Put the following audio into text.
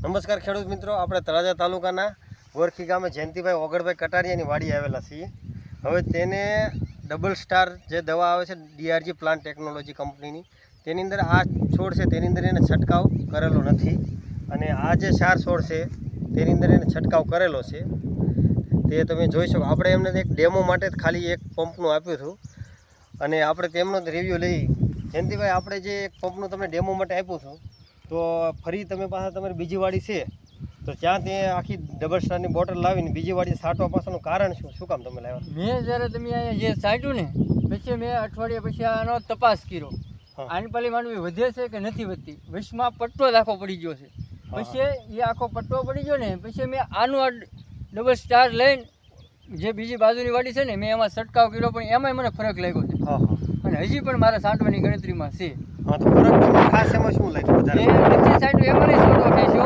નમસ્કાર ખેડૂત મિત્રો, આપણે તળાજા તાલુકાના ગોરખી ગામે જયંતિભાઈ ઓગળભાઈ કટારિયાની વાડી આવેલા છીએ. હવે તેને ડબલ સ્ટાર જે દવા આવે છે DRG પ્લાન્ટ ટેકનોલોજી કંપનીની, તેની અંદર આ છોડ છે તેની અંદર એને છંટકાવ કરેલો નથી, અને આ જે 4 છોડ છે તેની અંદર એને છંટકાવ કરેલો છે. તે તમે જોઈ શકો. આપણે એમને એક ડેમો માટે ખાલી એક પંપનું આપ્યું હતું, અને આપણે તેમનો રિવ્યૂ લઈ. જયંતિભાઈ, આપણે જે એક પંપનું તમને ડેમો માટે આપ્યું હતું, તો ફરી તમે પાસે તમારી બીજી વાડી છે, તો ત્યાં તે આખી ડબલ સ્ટારની બોટલ લાવીને બીજી વાડી છાંટવા પાછળનું કારણ શું કામ તમે લાવ્યા? મેં જ્યારે તમે અહીંયા જે છાંટ્યું ને, પછી મેં અઠવાડિયા પછી આનો તપાસ કર્યો. આની પાલી માંડવી વધે છે કે નથી વધતી. વચમાં પટ્ટો જ આખો પડી ગયો છે. પછી એ આખો પટ્ટો પડી ગયો ને, પછી મેં આનું આ ડબલ સ્ટાર લઈને જે બીજી બાજુની વાડી છે ને, મેં એમાં છંટકાવ કર્યો, પણ એમાંય મને ફરક લાગ્યો છે. અને હજી પણ મારા છાંટવાની ગણતરીમાં છે. હા, તો ફરક તમને ખાસ એમાં શું લાગ્યું? એ નથી છાંટ્યું એમાં નહીં છોડવા કહેશો.